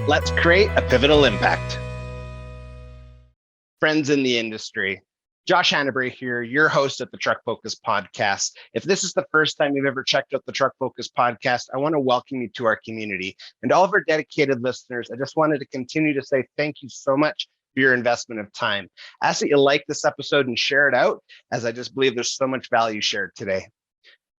Let's create a pivotal impact. Friends in the industry, Josh Hannabury here, your host at the Truck Focus Podcast. If this is the first time you've ever checked out the Truck Focus Podcast, I want to welcome you to our community. And to all of our dedicated listeners, I just wanted to continue to say thank you so much for your investment of time. I ask that you like this episode and share it out, as I just believe there's so much value shared today.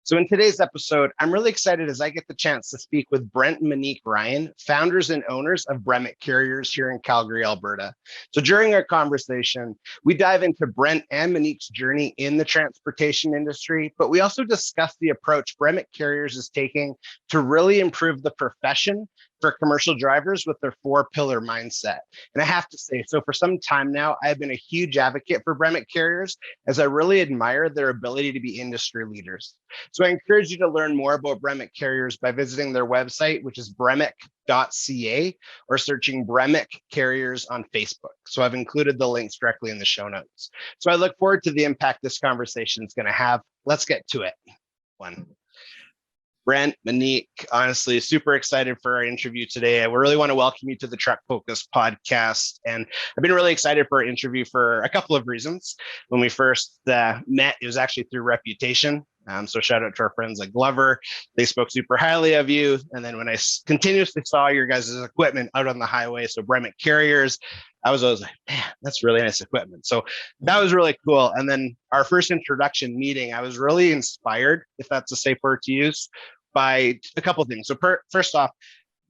So in today's episode, I'm really excited as I get the chance to speak with Brent and Monique Ryan, founders and owners of Bremic Carriers here in Calgary, Alberta. So during our conversation, we dive into Brent and Monique's journey in the transportation industry, but we also discuss the approach Bremic Carriers is taking to really improve the profession for commercial drivers with their 4-pillar mindset. And I have to say, so for some time now, I've been a huge advocate for Bremic Carriers as I really admire their ability to be industry leaders. So I encourage you to learn more about Bremic Carriers by visiting their website, which is bremic.ca, or searching Bremic Carriers on Facebook. So I've included the links directly in the show notes. So I look forward to the impact this conversation is going to have. Let's get to it. Brent, Monique, honestly, super excited for our interview today. I really want to welcome you to the Truck Focus Podcast. And I've been really excited for our interview for a couple of reasons. When we first met, it was actually through reputation. So shout out to our friends at Glover. They spoke super highly of you. And then when I continuously saw your guys' equipment out on the highway, so Bremic Carriers, I was always like, man, that's really nice equipment. So that was really cool. And then our first introduction meeting, I was really inspired, if that's a safe word to use, by a couple of things. So first off,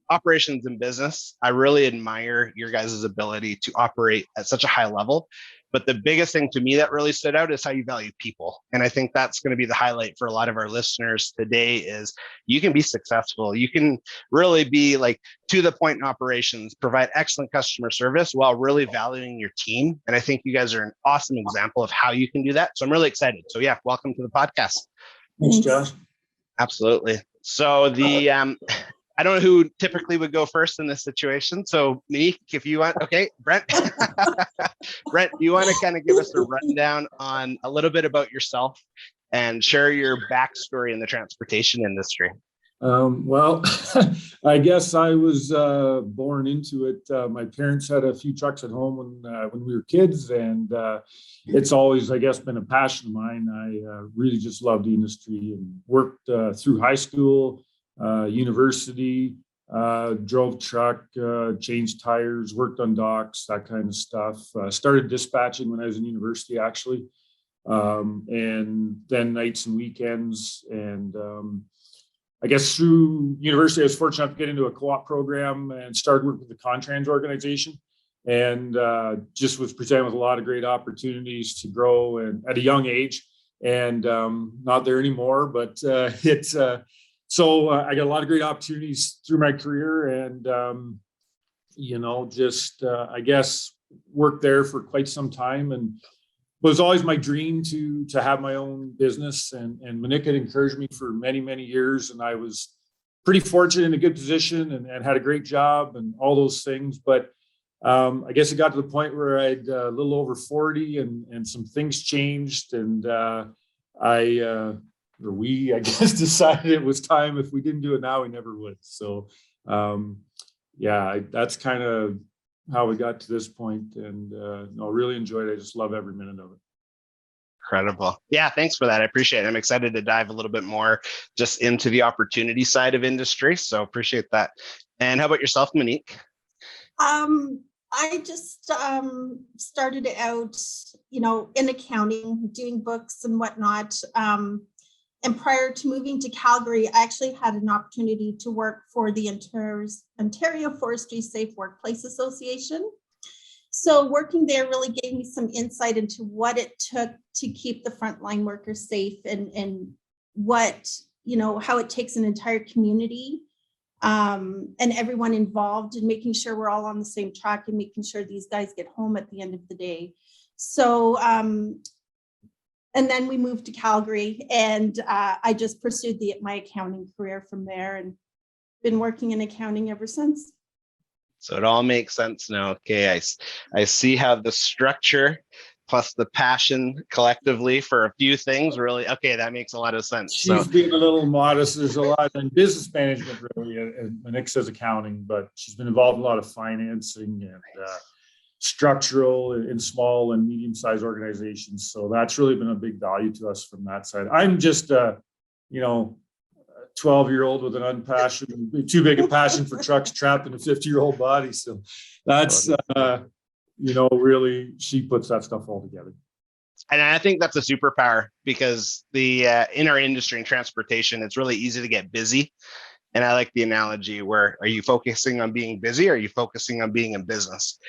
operations and business, I really admire your guys' ability to operate at such a high level. But the biggest thing to me that really stood out is how you value people. And I think that's going to be the highlight for a lot of our listeners today is you can be successful. You can really be like to the point in operations, provide excellent customer service while really valuing your team. And I think you guys are an awesome example of how you can do that. So I'm really excited. So yeah, welcome to the podcast. Thanks, Josh. Absolutely. So I don't know who typically would go first in this situation. So Monique, if you want, okay, Brent. Brent, do you want to kind of give us a rundown on a little bit about yourself and share your backstory in the transportation industry? Well, I guess I was born into it. My parents had a few trucks at home when we were kids, and it's always, I guess, been a passion of mine. I really just love the industry and worked through high school, university, drove truck, changed tires, worked on docks, that kind of stuff. Started dispatching when I was in university, actually, and then nights and weekends. And I guess through university, I was fortunate enough to get into a co-op program and started working with the Contrans organization, and just was presented with a lot of great opportunities to grow and at a young age. And not there anymore, but so I got a lot of great opportunities through my career, and I guess worked there for quite some time, and it was always my dream to have my own business. And Monique had encouraged me for many, many years, and I was pretty fortunate in a good position and had a great job and all those things. But I guess it got to the point where I'd a little over 40, and some things changed, and we, I guess, decided it was time. If we didn't do it now, we never would. So, that's kind of how we got to this point. And really enjoyed it. I just love every minute of it. Incredible. Yeah, thanks for that. I appreciate it. I'm excited to dive a little bit more just into the opportunity side of industry. So appreciate that. And how about yourself, Monique? I just started out, in accounting, doing books and whatnot. And prior to moving to Calgary, I actually had an opportunity to work for the Ontario Forestry Safe Workplace Association. So working there really gave me some insight into what it took to keep the frontline workers safe, and what, how it takes an entire community and everyone involved in making sure we're all on the same track and making sure these guys get home at the end of the day. So, and then we moved to Calgary, and I just pursued my accounting career from there, and been working in accounting ever since. So it all makes sense now. Okay, I see how the structure plus the passion collectively for a few things, really, okay, that makes a lot of sense. She's being a little modest. There's a lot in business management, really, and Monique says accounting, but she's been involved in a lot of financing and structural in small and medium-sized organizations. So that's really been a big value to us from that side. I'm just, 12-year-old with an unpassioned, too big a passion for trucks trapped in a 50-year-old body. So that's, really, she puts that stuff all together. And I think that's a superpower, because in our industry in transportation, it's really easy to get busy. And I like the analogy where, are you focusing on being busy, or are you focusing on being in business?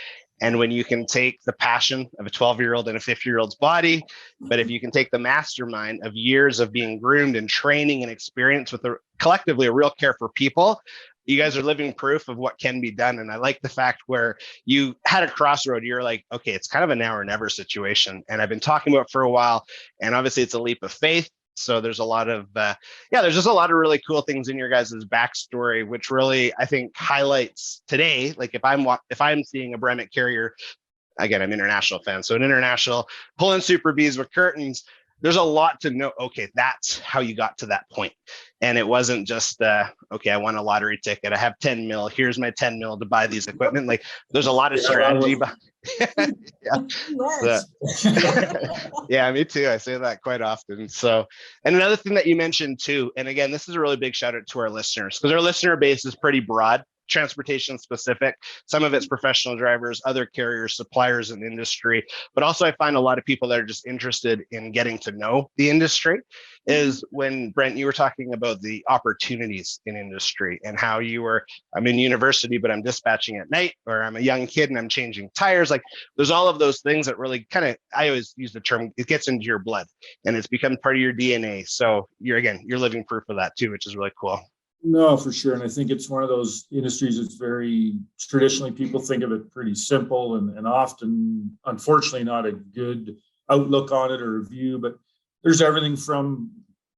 And when you can take the passion of a 12-year-old and a 50-year-old's body, but if you can take the mastermind of years of being groomed and training and experience with collectively a real care for people, you guys are living proof of what can be done. And I like the fact where you had a crossroad. You're like, okay, it's kind of a now or never situation. And I've been talking about it for a while. And obviously it's a leap of faith. So there's a lot of, there's just a lot of really cool things in your guys' backstory, which really, I think, highlights today. Like if I'm seeing a Bremic Carrier, again, I'm an international fan. So an international pulling Super Bs with curtains, there's a lot to know. Okay, that's how you got to that point. And it wasn't just, okay, I won a lottery ticket. I have 10 mil. Here's my 10 mil to buy these equipment. Like there's a lot of strategy behind. Yeah, me too. I say that quite often. So, and another thing that you mentioned too, and again, this is a really big shout out to our listeners, because our listener base is pretty broad, transportation specific. Some of it's professional drivers, other carriers, suppliers in the industry, but also I find a lot of people that are just interested in getting to know the industry. Is when, Brent, you were talking about the opportunities in industry and how I'm in university, but I'm dispatching at night, or I'm a young kid and I'm changing tires. Like there's all of those things that really I always use the term, it gets into your blood and it's become part of your DNA. So you're living proof of that too, which is really cool. No, for sure. And I think it's one of those industries that's very traditionally, people think of it pretty simple and often, unfortunately, not a good outlook on it or a view, but there's everything from,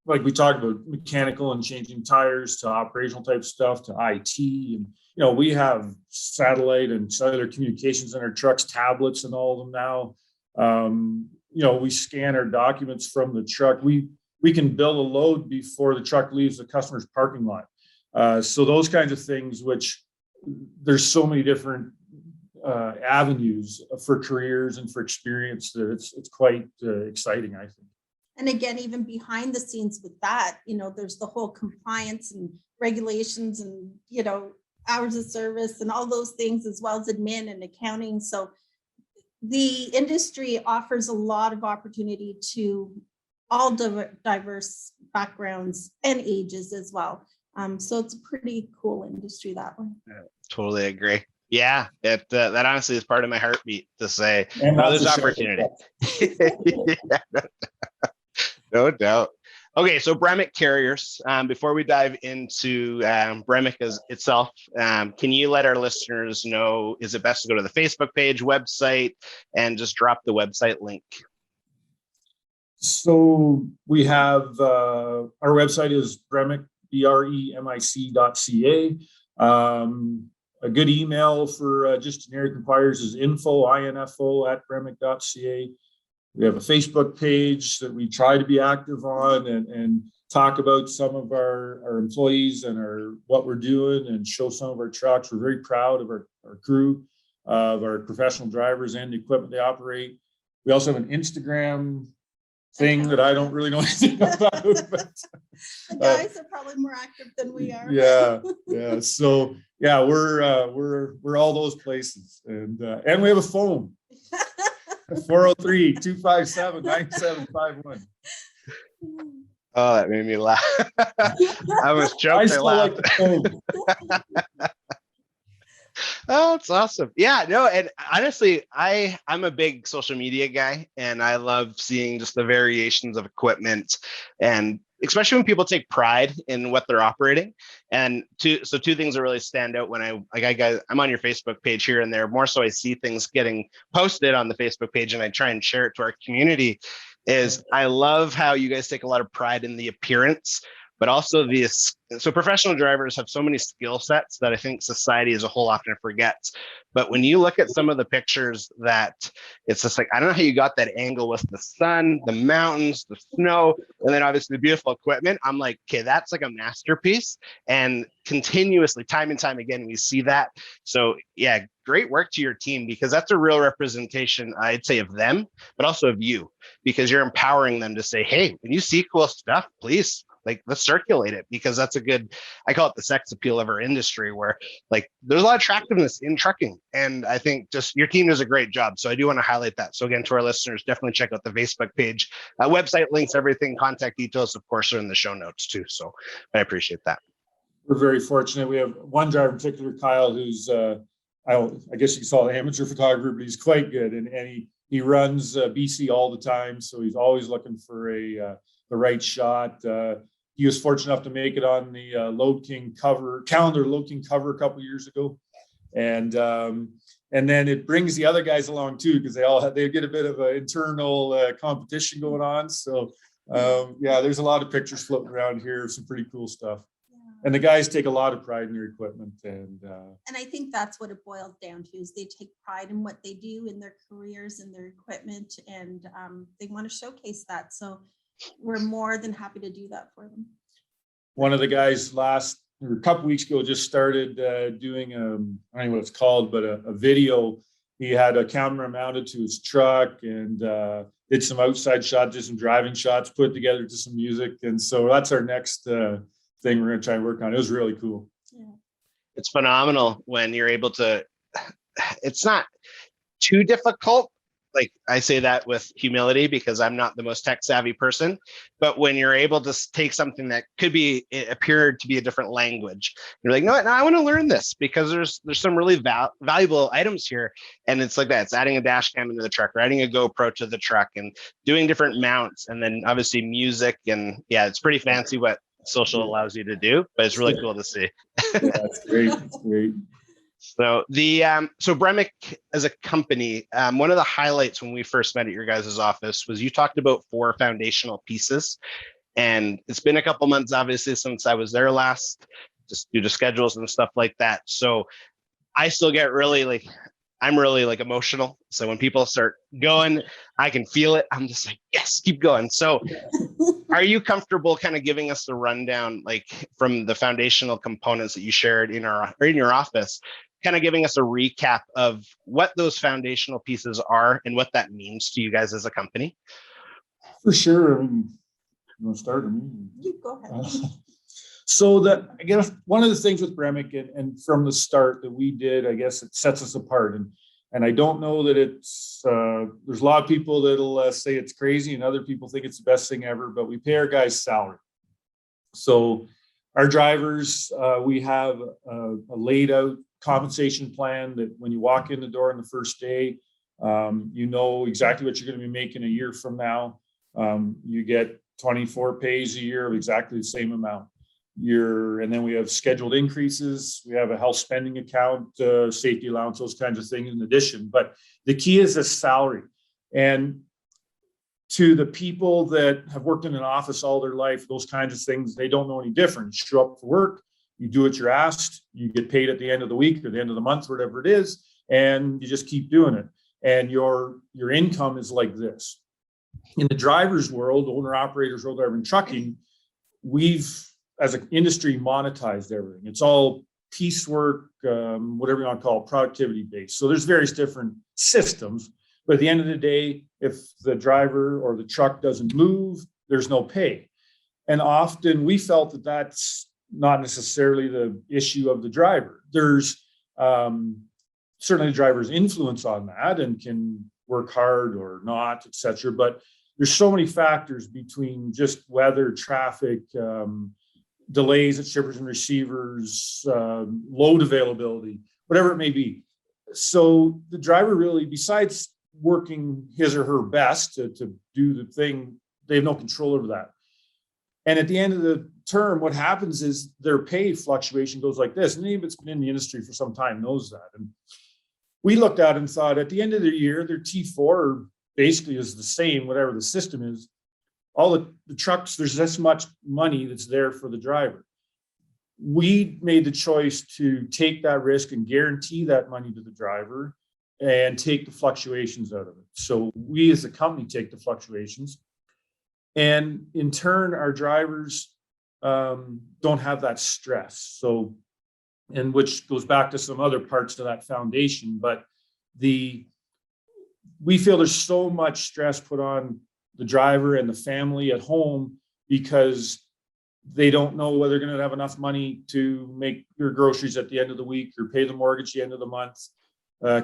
like we talked about, mechanical and changing tires to operational type stuff to IT. And, we have satellite and cellular communications in our trucks, tablets and all of them now. We scan our documents from the truck. We can bill a load before the truck leaves the customer's parking lot. So those kinds of things, which there's so many different avenues for careers and for experience that it's quite exciting, I think. And again, even behind the scenes with that, there's the whole compliance and regulations and, hours of service and all those things, as well as admin and accounting. So the industry offers a lot of opportunity to all diverse backgrounds and ages as well. So it's a pretty cool industry that way. Yeah, totally agree. Yeah, that honestly is part of my heartbeat to say, there's opportunity. No doubt. Okay, so Bremic Carriers, before we dive into Bremic itself, can you let our listeners know, is it best to go to the Facebook page, website, and just drop the website link? So we have, our website is Bremic, bremic.ca. A good email for just generic inquiries is info@bremic.ca. We have a Facebook page that we try to be active on and talk about some of our employees and what we're doing and show some of our trucks. We're very proud of our crew, of our professional drivers and the equipment they operate. We also have an Instagram thing that I don't really know anything about. But, the guys are probably more active than we are. Yeah. So yeah, we're all those places, and we have a phone. 403-257-9751. Oh, that made me laugh. I was joking. I laughed. Oh, that's awesome. Yeah, no, and honestly, I'm a big social media guy, and I love seeing just the variations of equipment, and especially when people take pride in what they're operating. And two things that really stand out when I'm on your Facebook page here and there. More so, I see things getting posted on the Facebook page, and I try and share it to our community. Is I love how you guys take a lot of pride in the appearance but also these. So professional drivers have so many skill sets that I think society as a whole often forgets. But when you look at some of the pictures that it's just like, I don't know how you got that angle with the sun, the mountains, the snow, and then obviously the beautiful equipment. I'm like, okay, that's like a masterpiece. And continuously, time and time again, we see that. So yeah, great work to your team, because that's a real representation, I'd say, of them, but also of you, because you're empowering them to say, hey, when you see cool stuff, please, like, let's circulate it, because that's a good, I call it the sex appeal of our industry, where like there's a lot of attractiveness in trucking. And I think just your team does a great job. So I do want to highlight that. So again, to our listeners, definitely check out the Facebook page, website links, everything, contact details, of course, are in the show notes too. So I appreciate that. We're very fortunate. We have one driver in particular, Kyle, who's I guess you could call it an amateur photographer, but he's quite good, and he runs BC all the time, so he's always looking for the right shot. He was fortunate enough to make it on the Load King calendar Load King cover a couple of years ago, and then it brings the other guys along too, because they get a bit of an internal competition going on. So yeah, there's a lot of pictures floating around here, some pretty cool stuff. And the guys take a lot of pride in their equipment. And I think that's what it boils down to, is they take pride in what they do in their careers and their equipment, and they want to showcase that. So we're more than happy to do that for them. One of the guys a couple weeks ago just started doing I don't know what it's called, but a video. He had a camera mounted to his truck and did some outside shots, did some driving shots, put it together to some music. And so that's our next thing we're going to try and work on. It was really cool. Yeah. It's phenomenal when you're able to, it's not too difficult. Like, I say that with humility, because I'm not the most tech savvy person, but when you're able to take something that it appeared to be a different language, you're like, no, I want to learn this, because there's some really valuable items here. And it's like that. It's adding a dash cam into the truck, or adding a GoPro to the truck, and doing different mounts, and then obviously music. And yeah, it's pretty fancy what social allows you to do, but it's really cool to see. Yeah, that's great. That's great. So so Bremic as a company, one of the highlights when we first met at your guys' office was you talked about 4 foundational pieces, and it's been a couple months obviously since I was there last, just due to schedules and stuff like that. So I still get I'm really emotional. So when people start going, I can feel it. I'm just like, yes, keep going. So are you comfortable kind of giving us the rundown, like from the foundational components that you shared in your office, kind of giving us a recap of what those foundational pieces are and what that means to you guys as a company? For sure. I mean, you want to start? You go ahead. So I guess one of the things with Bremic and from the start that we did, I guess it sets us apart. And I don't know that it's, there's a lot of people that'll say it's crazy, and other people think it's the best thing ever, but we pay our guys salary. So our drivers, we have a laid out compensation plan that when you walk in the door on the first day, you know exactly what you're going to be making a year from now. You get 24 pays a year of exactly the same amount. And then we have scheduled increases. We have a health spending account, safety allowance, those kinds of things in addition. But the key is a salary. And to the people that have worked in an office all their life, those kinds of things, they don't know any different. You show up for work, you do what you're asked, you get paid at the end of the week or the end of the month, whatever it is, and you just keep doing it. And your income is like this. In the driver's world, owner operators world, in trucking, we've, as an industry, monetized everything. It's all piecework, whatever you want to call it, productivity based. So there's various different systems, but at the end of the day, if the driver or the truck doesn't move, there's no pay. And often we felt that that's not necessarily the issue of the driver. There's certainly the driver's influence on that and can work hard or not, et cetera. But there's so many factors between just weather, traffic, delays at shippers and receivers, load availability, whatever it may be. So the driver really, besides working his or her best to do the thing, they have no control over that. And at the end of the term, what happens is their pay fluctuation goes like this. And anybody that's been in the industry for some time knows that. And we looked at it and thought at the end of the year, their T4 basically is the same, whatever the system is. all the trucks, there's this much money that's there for the driver. We made the choice to take that risk and guarantee that money to the driver and take the fluctuations out of it. So we as a company take the fluctuations. And in turn, our drivers don't have that stress. So, and which goes back to some other parts of that foundation, but we feel there's so much stress put on the driver and the family at home because they don't know whether they're going to have enough money to make their groceries at the end of the week or pay the mortgage at the end of the month.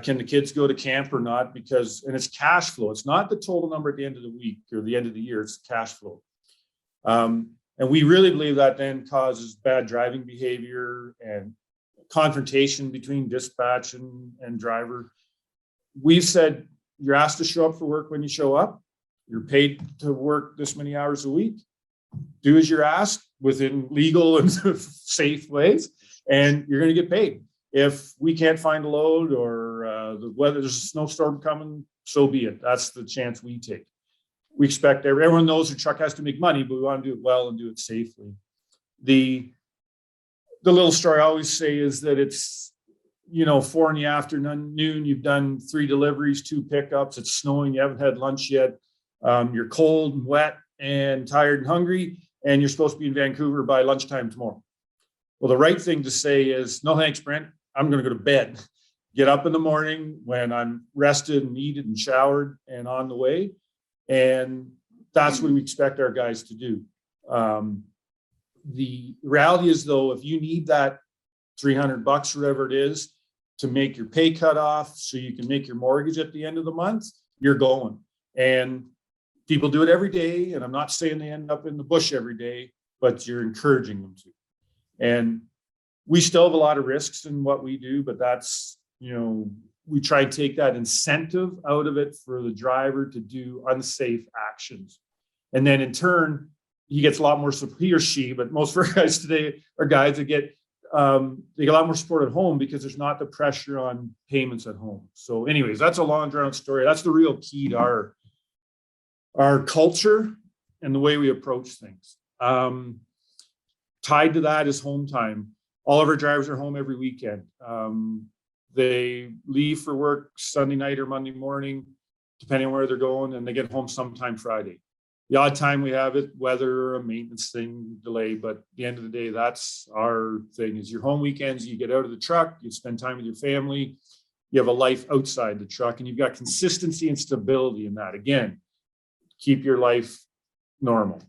Can the kids go to camp or not? Because, and it's cash flow. It's not the total number at the end of the week or the end of the year, it's cash flow. And we really believe that then causes bad driving behavior and confrontation between dispatch and driver. We've said, you're asked to show up for work when you show up. You're paid to work this many hours a week. Do as you're asked within legal and safe ways, and you're going to get paid. If we can't find a load or the weather, there's a snowstorm coming, so be it. That's the chance we take. We expect everyone knows the truck has to make money, but we want to do it well and do it safely. The little story I always say is that it's, 4 in the afternoon, you've done 3 deliveries, 2 pickups, it's snowing, you haven't had lunch yet, you're cold and wet and tired and hungry, and you're supposed to be in Vancouver by lunchtime tomorrow. Well, the right thing to say is, no thanks, Brent, I'm going to go to bed. Get up in the morning when I'm rested and eaten and showered and on the way. And that's what we expect our guys to do. The reality is, though, if you need that $300 or whatever it is to make your pay cut off so you can make your mortgage at the end of the month, you're going. And people do it every day. And I'm not saying they end up in the bush every day, but you're encouraging them to. And we still have a lot of risks in what we do, but that's, we try to take that incentive out of it for the driver to do unsafe actions. And then in turn, he gets a lot more support, he or she, but most of our guys today are guys that get, they get a lot more support at home because there's not the pressure on payments at home. So anyways, that's a long drawn story. That's the real key to our culture and the way we approach things. Tied to that is home time. All of our drivers are home every weekend. They leave for work Sunday night or Monday morning, depending on where they're going, and they get home sometime Friday. The odd time we have it, weather or a maintenance thing delay, but at the end of the day, that's our thing, is your home weekends. You get out of the truck, you spend time with your family, you have a life outside the truck, and you've got consistency and stability in that. Again, keep your life normal.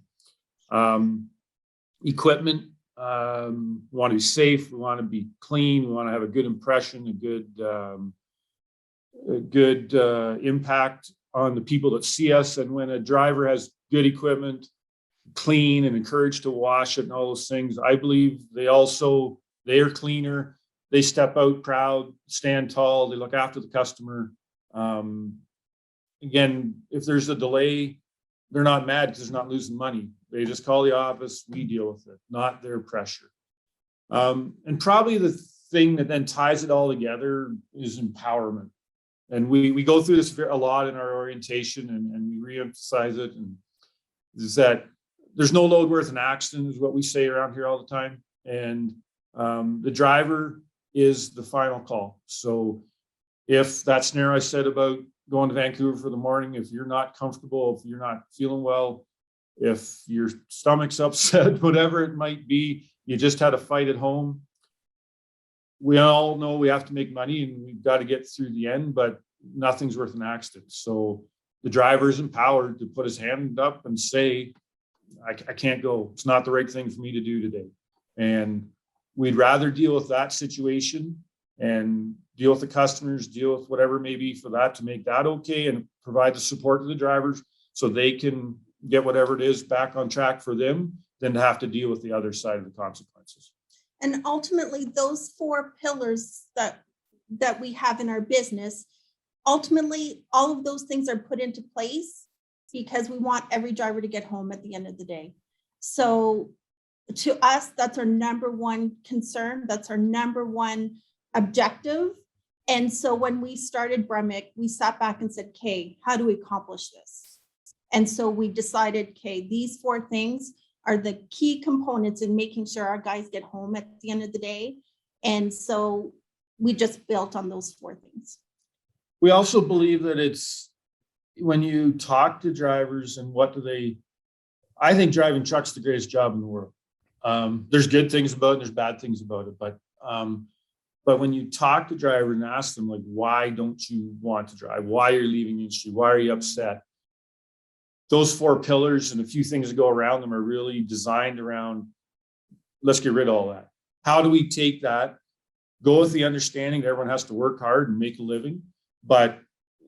Equipment, we want to be safe, we want to be clean, we want to have a good impression, a good impact on the people that see us. And when a driver has good equipment, clean and encouraged to wash it and all those things, I believe they are cleaner, they step out proud, stand tall, they look after the customer. Again, if there's a delay, they're not mad because they're not losing money. They just call the office, we deal with it, not their pressure. And probably the thing that then ties it all together is empowerment. And we go through this a lot in our orientation, and we reemphasize it. And is that there's no load worth an accident, is what we say around here all the time. And the driver is the final call. So if that scenario I said about going to Vancouver for the morning, if you're not comfortable, if you're not feeling well, if your stomach's upset, whatever it might be, you just had a fight at home. We all know we have to make money and we've got to get through the end, but nothing's worth an accident. So the driver is empowered to put his hand up and say, I can't go. It's not the right thing for me to do today. And we'd rather deal with that situation and deal with the customers, deal with whatever may be for that, to make that okay, and provide the support to the drivers so they can get whatever it is back on track for them, than to have to deal with the other side of the consequences. And ultimately, those 4 pillars that we have in our business, ultimately, all of those things are put into place because we want every driver to get home at the end of the day. So to us, that's our number one concern. That's our number one objective. And so when we started Bremic, we sat back and said, okay, how do we accomplish this? And so we decided, okay, these 4 things are the key components in making sure our guys get home at the end of the day. And so we just built on those 4 things. We also believe that it's when you talk to drivers and I think driving truck's the greatest job in the world. There's good things about it, and there's bad things about it, but when you talk to drivers and ask them, like, why don't you want to drive? Why are you leaving the industry? Why are you upset? Those 4 pillars and a few things that go around them are really designed around, let's get rid of all that. How do we take that, go with the understanding that everyone has to work hard and make a living, but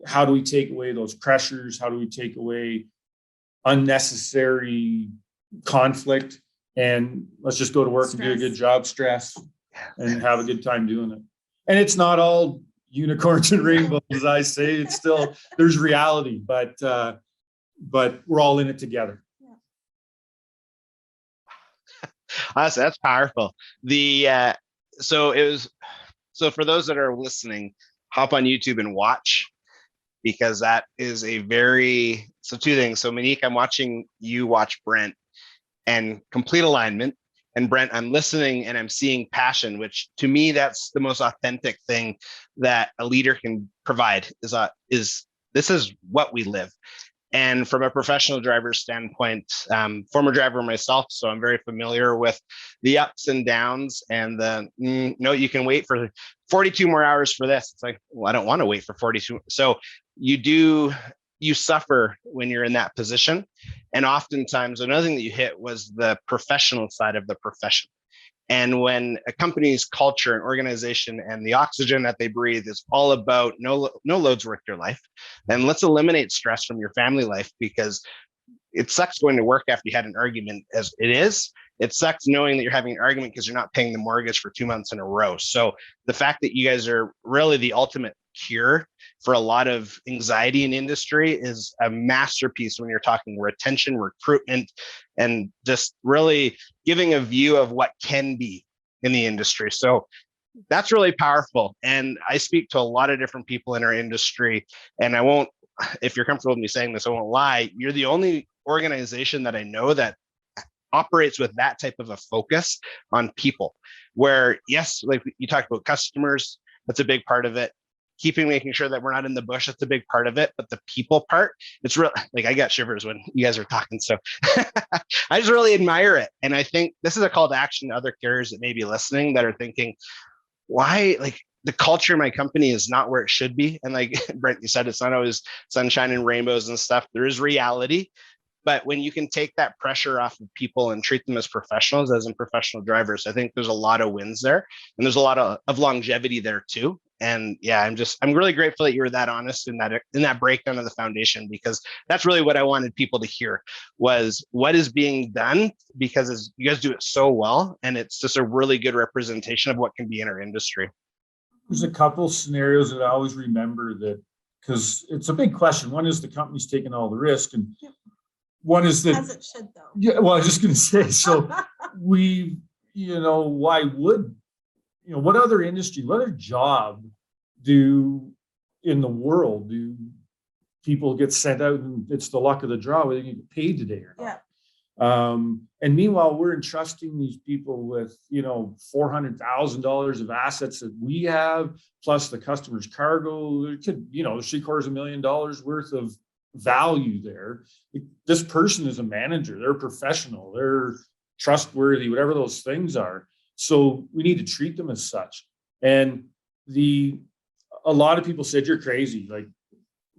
how do we take away those pressures? How do we take away unnecessary conflict? And let's just go to work and do a good job, stress, and have a good time doing it. And it's not all unicorns and rainbows, as I say. It's still, there's reality, but we're all in it together. That's powerful. So for those that are listening, hop on YouTube and watch, because that is so 2 things. So Monique, I'm watching you watch Brent and complete alignment. And Brent, I'm listening and I'm seeing passion, which to me, that's the most authentic thing that a leader can provide is this is what we live. And from a professional driver's standpoint, former driver myself, so I'm very familiar with the ups and downs and you can wait for 42 more hours for this. It's like, well, I don't want to wait for 42. So you suffer when you're in that position. And oftentimes another thing that you hit was the professional side of the profession. And when a company's culture and organization and the oxygen that they breathe is all about no loads worth your life, then let's eliminate stress from your family life, because it sucks going to work after you had an argument as it is. It sucks knowing that you're having an argument because you're not paying the mortgage for 2 months in a row. So the fact that you guys are really the ultimate cure for a lot of anxiety in industry is a masterpiece when you're talking retention, recruitment, and just really giving a view of what can be in the industry. So that's really powerful. And I speak to a lot of different people in our industry, and I won't, if you're comfortable with me saying this, I won't lie. You're the only organization that I know that operates with that type of a focus on people, where yes, like you talked about customers, that's a big part of it. Making sure that we're not in the bush, that's a big part of it. But the people part, it's real. Like I got shivers when you guys are talking. So I just really admire it. And I think this is a call to action to other carriers that may be listening that are thinking, why, like, the culture of my company is not where it should be. And like Brent, you said, it's not always sunshine and rainbows and stuff. There is reality. But when you can take that pressure off of people and treat them as professionals, as in professional drivers, I think there's a lot of wins there, and there's a lot of longevity there too. And yeah, I'm really grateful that you were that honest in that breakdown of the foundation, because that's really what I wanted people to hear was what is being done, because you guys do it so well, and it's just a really good representation of what can be in our industry. There's a couple scenarios that I always remember that, because it's a big question. One is the company's taking all the risk, and one is that, as it should, though. Yeah, well, I was just going to say, so why would, what other industry, what other job in the world do people get sent out and it's the luck of the draw whether you get paid today or not? Yeah. And meanwhile, we're entrusting these people with, $400,000 of assets that we have, plus the customer's cargo. There could, $750,000 worth of value there. This person is a manager, they're a professional, they're trustworthy, whatever those things are. So we need to treat them as such. And a lot of people said, you're crazy. Like,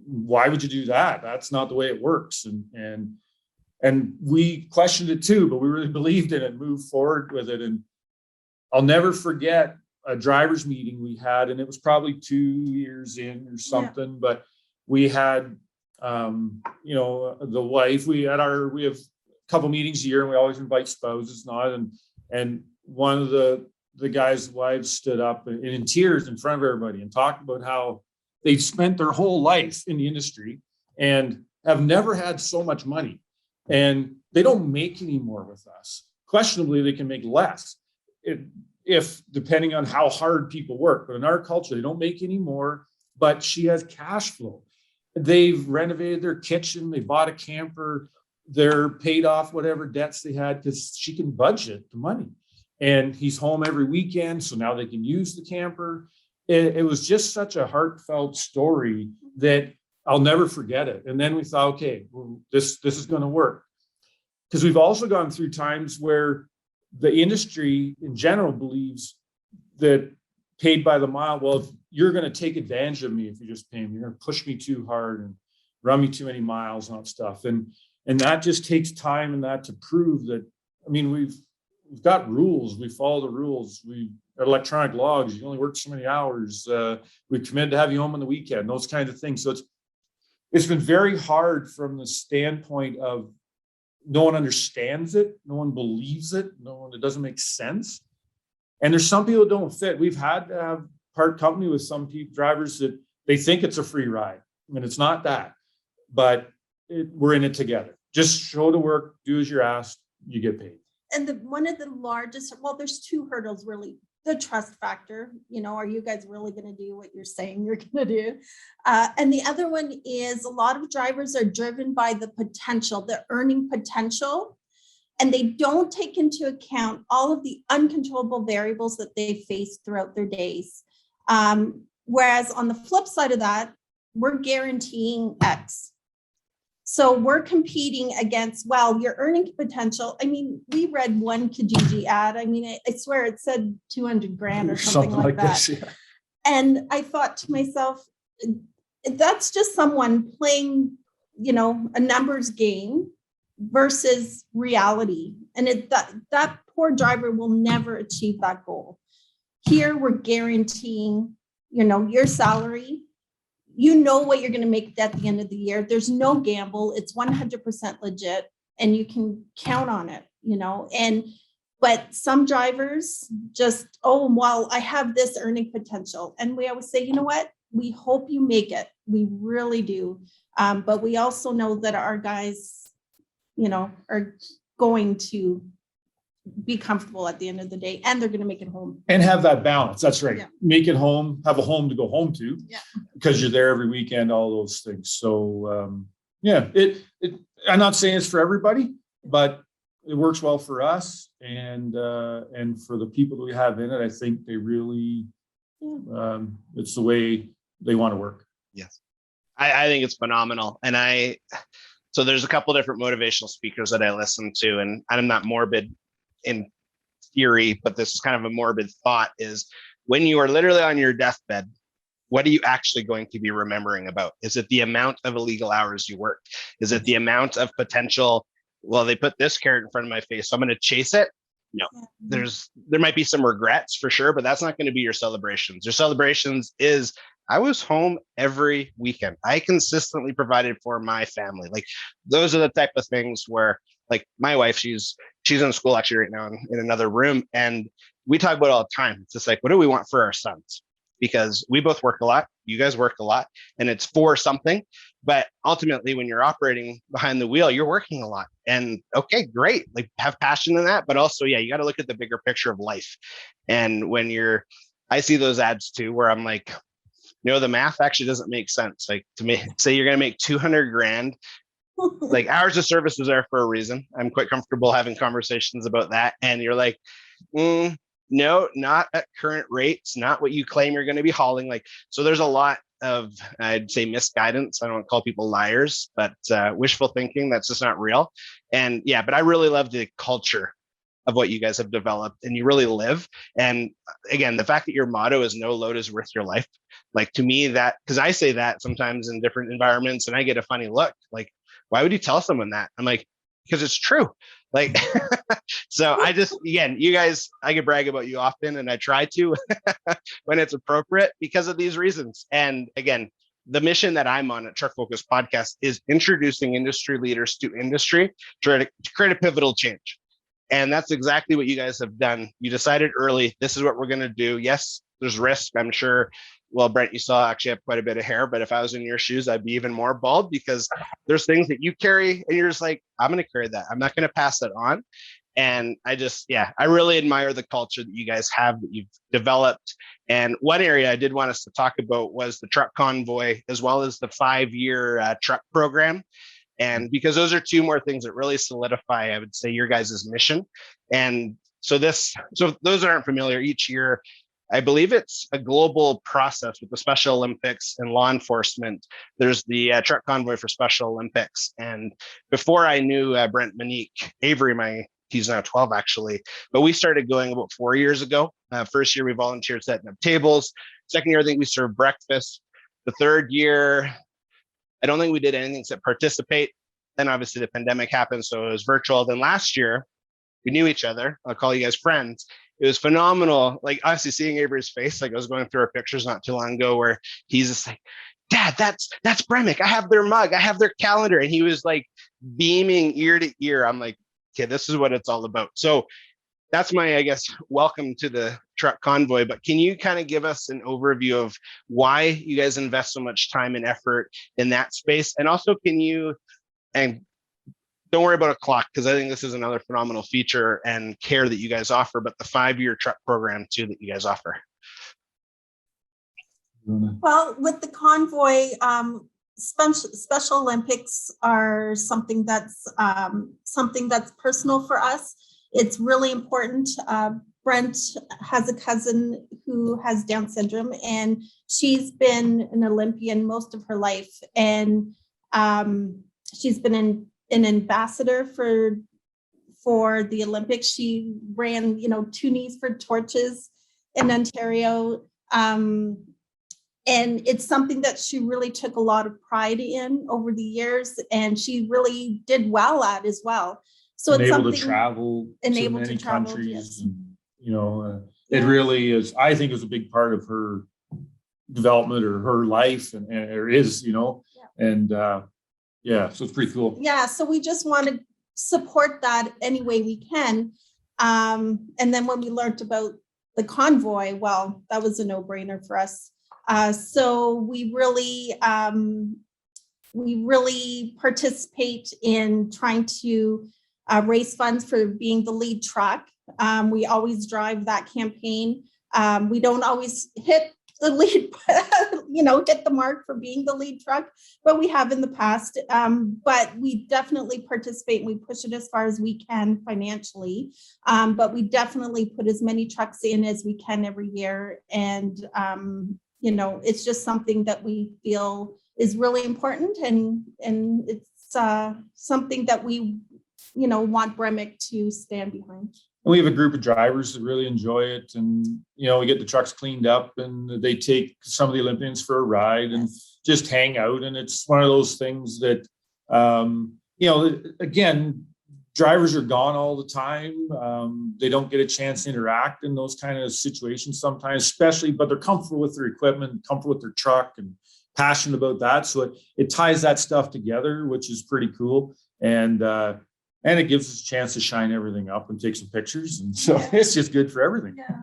why would you do that? That's not the way it works. And we questioned it too, but we really believed in it, moved forward with it. And I'll never forget a driver's meeting we had, and it was probably 2 years in or something, but we had the wife, we have a couple meetings a year, and we always invite spouses and one of the guy's wives stood up in tears in front of everybody and talked about how they've spent their whole life in the industry and have never had so much money, and they don't make any more with us. Questionably, they can make less if depending on how hard people work, but in our culture, they don't make any more, but she has cash flow. they've renovated their kitchen, they bought a camper, they're paid off whatever debts they had because she can budget the money. And he's home every weekend, so now they can use the camper. It was just such a heartfelt story that I'll never forget it. And then we thought, okay, well, this is going to work. Because we've also gone through times where the industry in general believes that paid by the mile, well, if you're going to take advantage of me if you just pay me, you're going to push me too hard and run me too many miles and stuff. And that just takes time and that to prove that, I mean, we've got rules, we follow the rules, we electronic logs, you only work so many hours, we committed to have you home on the weekend, those kinds of things. So it's been very hard from the standpoint of no one understands it, no one believes it, it doesn't make sense. And there's some people that don't fit. We've had to have part company with some drivers that they think it's a free ride, and it's not that, but we're in it together. Just show the work, do as you're asked, you get paid. And one of the largest, well, there's two hurdles really. The trust factor, are you guys really going to do what you're saying you're going to do? And the other one is a lot of drivers are driven by the potential, the earning potential, and they don't take into account all of the uncontrollable variables that they face throughout their days. Whereas on the flip side of that, we're guaranteeing X. So we're competing against, well, your earning potential. I mean, we read one Kijiji ad. I mean, I swear it said 200 grand or something like that. This, yeah. And I thought to myself, that's just someone playing, a numbers game versus reality. And that poor driver will never achieve that goal. Here, we're guaranteeing, your salary. What you're going to make at the end of the year. There's no gamble. It's 100% legit, and you can count on it, but some drivers just, I have this earning potential. And we always say, you know what? We hope you make it. We really do. But we also know that our guys, are going to be comfortable at the end of the day, and they're going to make it home and have that balance. That's right. Yeah. Make it home, have a home to go home to, because you're there every weekend, all those things. So I'm not saying it's for everybody, but it works well for us. And for the people that we have in it, I think they really, it's the way they want to work. Yes. I think it's phenomenal. And so there's a couple different motivational speakers that I listen to, and I'm not morbid in theory, but this is kind of a morbid thought, is when you are literally on your deathbed, what are you actually going to be remembering about? Is it the amount of illegal hours you worked? Is it the amount of potential, well, they put this carrot in front of my face, so I'm going to chase it? No, there might be some regrets for sure, but that's not going to be your celebrations. Your celebrations is, I was home every weekend. I consistently provided for my family. Like, those are the type of things where, like, my wife, she's in school actually right now in another room, and we talk about it all the time. It's just like, what do we want for our sons? Because we both work a lot, you guys work a lot, and it's for something. But ultimately, when you're operating behind the wheel, you're working a lot. And okay, great, like, have passion in that, but also, you got to look at the bigger picture of life. And when I see those ads too, where I'm like, the math actually doesn't make sense. Like, to me, say you're going to make 200 grand, like, hours of service is there for a reason. I'm quite comfortable having conversations about that. And you're like, no, not at current rates, not what you claim you're going to be hauling. Like, so there's a lot of, I'd say, misguidance. I don't want to call people liars, but wishful thinking that's just not real. And but I really love the culture of what you guys have developed, and you really live. And again, the fact that your motto is no load is worth your life. Like, to me, that, because I say that sometimes in different environments and I get a funny look, like, why would you tell someone that? I'm like, because it's true. Like, so I just, again, you guys, I can brag about you often, and I try to when it's appropriate because of these reasons. And again, the mission that I'm on at Truck Focus Podcast is introducing industry leaders to industry to create a pivotal change. And that's exactly what you guys have done. You decided early, this is what we're going to do. Yes, there's risk, I'm sure. Well, Brent, you saw actually have quite a bit of hair, but if I was in your shoes, I'd be even more bald, because there's things that you carry and you're just like, I'm going to carry that. I'm not going to pass that on. And I really admire the culture that you guys have, that you've developed. And one area I did want us to talk about was the truck convoy, as well as the 5-year truck program. And because those are two more things that really solidify, I would say, your guys' mission. And so those that aren't familiar, each year, I believe it's a global process with the Special Olympics and law enforcement. There's the truck convoy for Special Olympics. And before I knew Brent and Monique, Avery, he's now 12 actually, but we started going about 4 years ago. First year we volunteered setting up tables. Second year, I think we served breakfast. The third year, I don't think we did anything except participate. Then obviously the pandemic happened, so it was virtual. Then last year, we knew each other. I'll call you guys friends. It was phenomenal. Like, honestly, seeing Avery's face, like I was going through our pictures not too long ago where he's just like, Dad, that's Bremic. I have their mug. I have their calendar. And he was like beaming ear to ear. I'm like, okay, this is what it's all about. So that's my, I guess, welcome to the truck convoy. But can you kind of give us an overview of why you guys invest so much time and effort in that space? And also, and don't worry about a clock, because I think this is another phenomenal feature and care that you guys offer, but the 5-year truck program too that you guys offer. Well, with the convoy, Special Olympics are something that's personal for us. It's really important. Brent has a cousin who has Down syndrome, and she's been an Olympian most of her life. And she's been an ambassador for the Olympics. She ran, 2 Knees for Torches in Ontario. And it's something that she really took a lot of pride in over the years, and she really did well at as well. So it's able something to travel to many countries. Yes. And, it really is. I think it was a big part of her development or her life, and it is, so it's pretty cool. Yeah, so we just want to support that any way we can. And then when we learned about the convoy, well, that was a no-brainer for us. So we really participate in trying to raise funds for being the lead truck. We always drive that campaign. We don't always hit the lead, hit the mark for being the lead truck, but we have in the past. But we definitely participate and we push it as far as we can financially. But we definitely put as many trucks in as we can every year. And, it's just something that we feel is really important. And it's something that we, want Bremic to stand behind. And we have a group of drivers that really enjoy it. And, we get the trucks cleaned up and they take some of the Olympians for a ride and just hang out. And it's one of those things that, again, drivers are gone all the time. They don't get a chance to interact in those kind of situations sometimes, especially, but they're comfortable with their equipment, comfortable with their truck and passionate about that. So it ties that stuff together, which is pretty cool. And it gives us a chance to shine everything up and take some pictures. And so it's just good for everything. Yeah.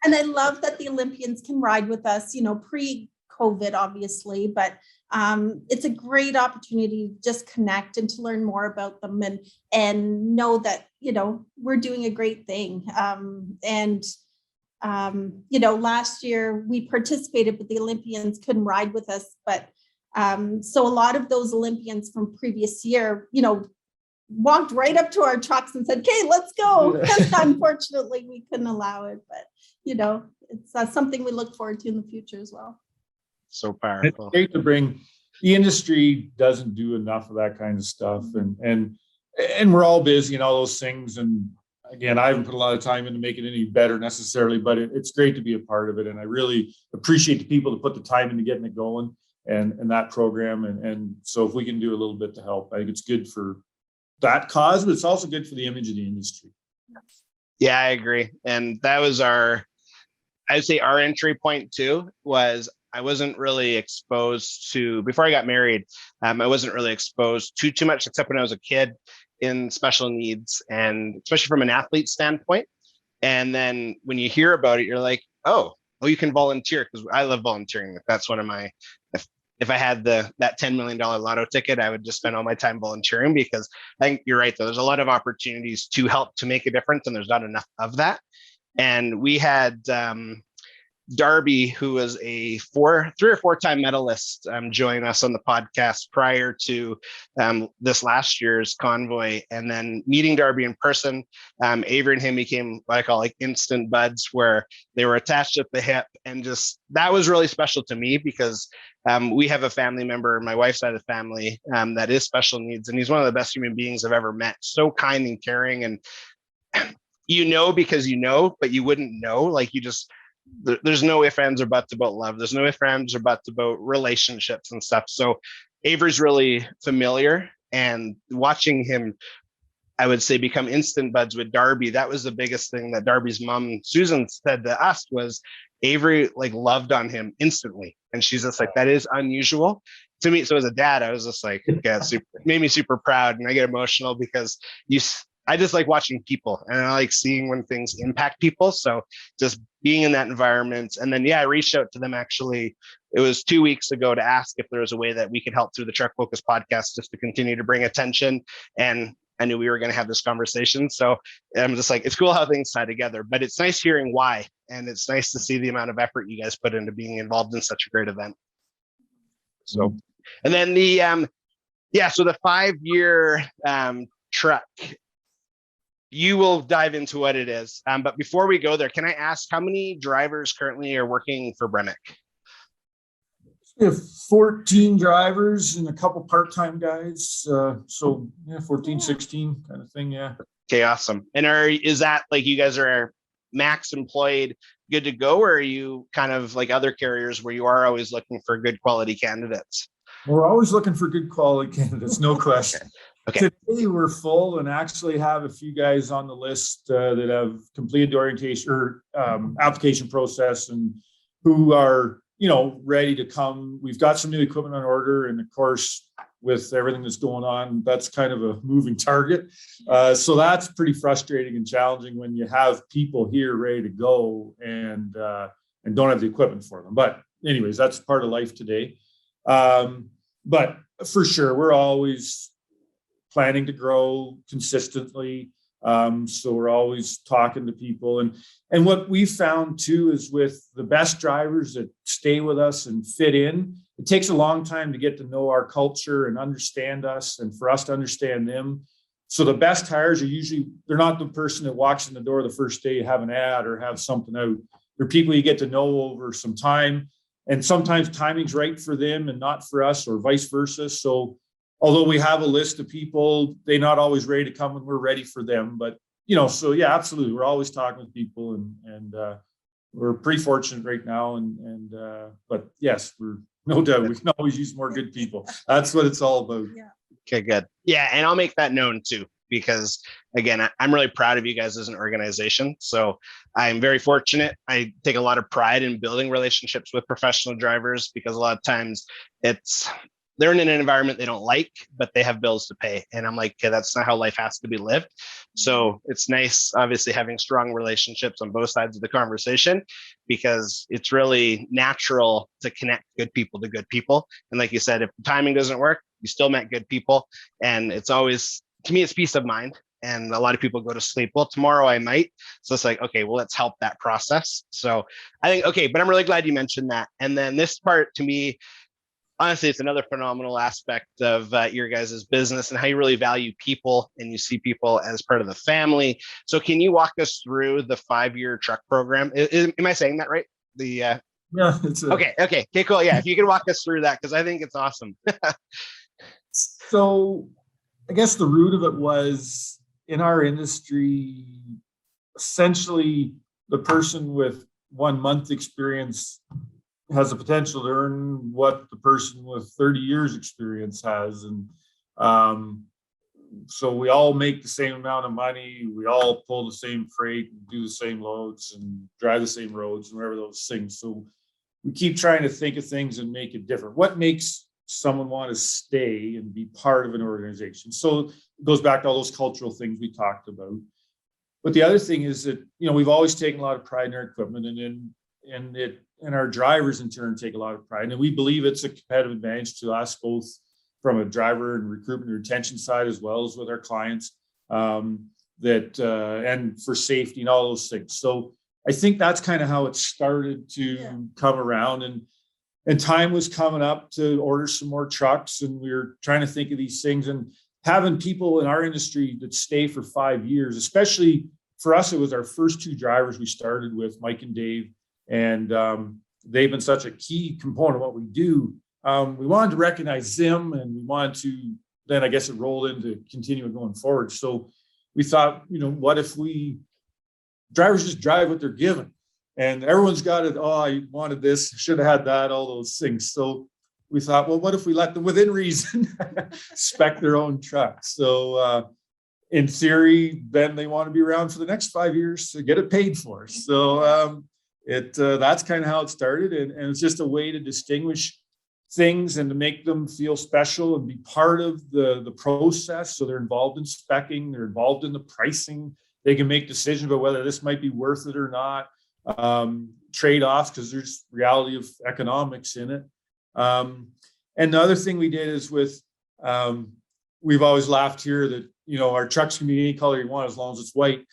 And I love that the Olympians can ride with us, pre-COVID, obviously, but it's a great opportunity to just connect and to learn more about them and know that, we're doing a great thing. Last year we participated, but the Olympians couldn't ride with us. But so a lot of those Olympians from previous year, walked right up to our trucks and said, "Okay, let's go." And unfortunately, we couldn't allow it, but it's something we look forward to in the future as well. So powerful. It's great to bring. The industry doesn't do enough of that kind of stuff, and we're all busy and all those things. And again, I haven't put a lot of time into making it any better necessarily, but it's great to be a part of it. And I really appreciate the people that put the time into getting it going and that program. And so if we can do a little bit to help, I think it's good for that cause, but it's also good for the image of the industry. Yeah, I agree. And that was I'd say our entry point too, was I wasn't really exposed to, before I got married, I wasn't really exposed to too much, except when I was a kid, in special needs, and especially from an athlete standpoint. And then when you hear about it, you're like, oh, you can volunteer, because I love volunteering. That's one of my if I had that $10 million lotto ticket, I would just spend all my time volunteering, because I think you're right, though. There's a lot of opportunities to help to make a difference, and there's not enough of that. And we had Darby, who was a 3 or 4 time medalist, join us on the podcast prior to this last year's convoy. And then meeting Darby in person, Avery and him became what I call like instant buds, where they were attached at the hip. And just that was really special to me, because we have a family member, my wife's side of the family, that is special needs. And he's one of the best human beings I've ever met. So kind and caring. And because but you wouldn't know. Like, there's no ifs, ands, or buts about love. There's no ifs, ands, or buts about relationships and stuff. So Avery's really familiar, and watching him, I would say, become instant buds with Darby. That was the biggest thing that Darby's mom, Susan, said to us was Avery like loved on him instantly. And she's just like, that is unusual to me. So as a dad, I was just like, yeah, made me super proud. And I get emotional because I just like watching people, and I like seeing when things impact people. So just being in that environment. And then, I reached out to them, actually, it was 2 weeks ago, to ask if there was a way that we could help through the Truck Focus podcast, just to continue to bring attention. And I knew we were going to have this conversation. So I'm just like, it's cool how things tie together, but it's nice hearing why. And it's nice to see the amount of effort you guys put into being involved in such a great event. So, and then so the 5-year truck, you will dive into what it is. But before we go there, can I ask how many drivers currently are working for Bremic? We have 14 drivers and a couple part-time guys. 14, 16 kind of thing. Yeah. Okay, awesome. And is that like you guys are max employed, good to go? Or are you kind of like other carriers where you are always looking for good quality candidates? We're always looking for good quality candidates, no question. Okay. Today we're full, and actually have a few guys on the list that have completed the orientation or application process, and who are, ready to come. We've got some new equipment on order, and of course, with everything that's going on, that's kind of a moving target. So that's pretty frustrating and challenging when you have people here ready to go and don't have the equipment for them. But anyways, that's part of life today. But for sure, we're always planning to grow consistently. So we're always talking to people. And what we found too is with the best drivers that stay with us and fit in, it takes a long time to get to know our culture and understand us, and for us to understand them. So the best hires are usually, they're not the person that walks in the door the first day, have an ad or have something out. They're people you get to know over some time. And sometimes timing's right for them and not for us, or vice versa. So although we have a list of people, they're not always ready to come when we're ready for them. But, absolutely. We're always talking with people, and we're pretty fortunate right now. But yes, we're no doubt, we can always use more good people. That's what it's all about. Yeah. Okay, good. Yeah. And I'll make that known too, because again, I'm really proud of you guys as an organization. So I'm very fortunate. I take a lot of pride in building relationships with professional drivers, because a lot of times they're in an environment they don't like, but they have bills to pay. And I'm like, okay, that's not how life has to be lived. So it's nice, obviously, having strong relationships on both sides of the conversation, because it's really natural to connect good people to good people. And like you said, if the timing doesn't work, you still met good people. And it's always, to me, it's peace of mind. And a lot of people go to sleep, well, tomorrow I might. So it's like, okay, well, let's help that process. So I think, okay, but I'm really glad you mentioned that. And then this part, to me, honestly, it's another phenomenal aspect of your guys' business, and how you really value people, and you see people as part of the family. So can you walk us through the 5-year truck program? Am I saying that right? Yeah. Okay, cool. Yeah, if you can walk us through that, because I think it's awesome. So I guess the root of it was, in our industry, essentially the person with 1 month experience has the potential to earn what the person with 30 years experience has. And so we all make the same amount of money. We all pull the same freight, and do the same loads, and drive the same roads, and whatever those things. So we keep trying to think of things and make it different. What makes someone want to stay and be part of an organization? So it goes back to all those cultural things we talked about. But the other thing is that, we've always taken a lot of pride in our equipment, and it our drivers in turn take a lot of pride. And we believe it's a competitive advantage to us, both from a driver and recruitment and retention side, as well as with our clients, and for safety and all those things. So I think that's kind of how it started to come around, and time was coming up to order some more trucks, and we were trying to think of these things, and having people in our industry that stay for 5 years, especially for us, it was our first 2 drivers we started with, Mike and Dave, and they've been such a key component of what we do. We wanted to recognize them, and we wanted to, then I guess it rolled into continuing going forward. So we thought, what if drivers just drive what they're given, and everyone's got it. Oh, I wanted this, should have had that, all those things. So we thought, well, what if we let them within reason spec their own trucks? So in theory, then they want to be around for the next 5 years to get it paid for. So that's kind of how it started. And it's just a way to distinguish things and to make them feel special and be part of the process. So they're involved in speccing, they're involved in the pricing. They can make decisions about whether this might be worth it or not. Trade-offs, because there's reality of economics in it. And the other thing we did is we've always laughed here that, our trucks can be any color you want as long as it's white.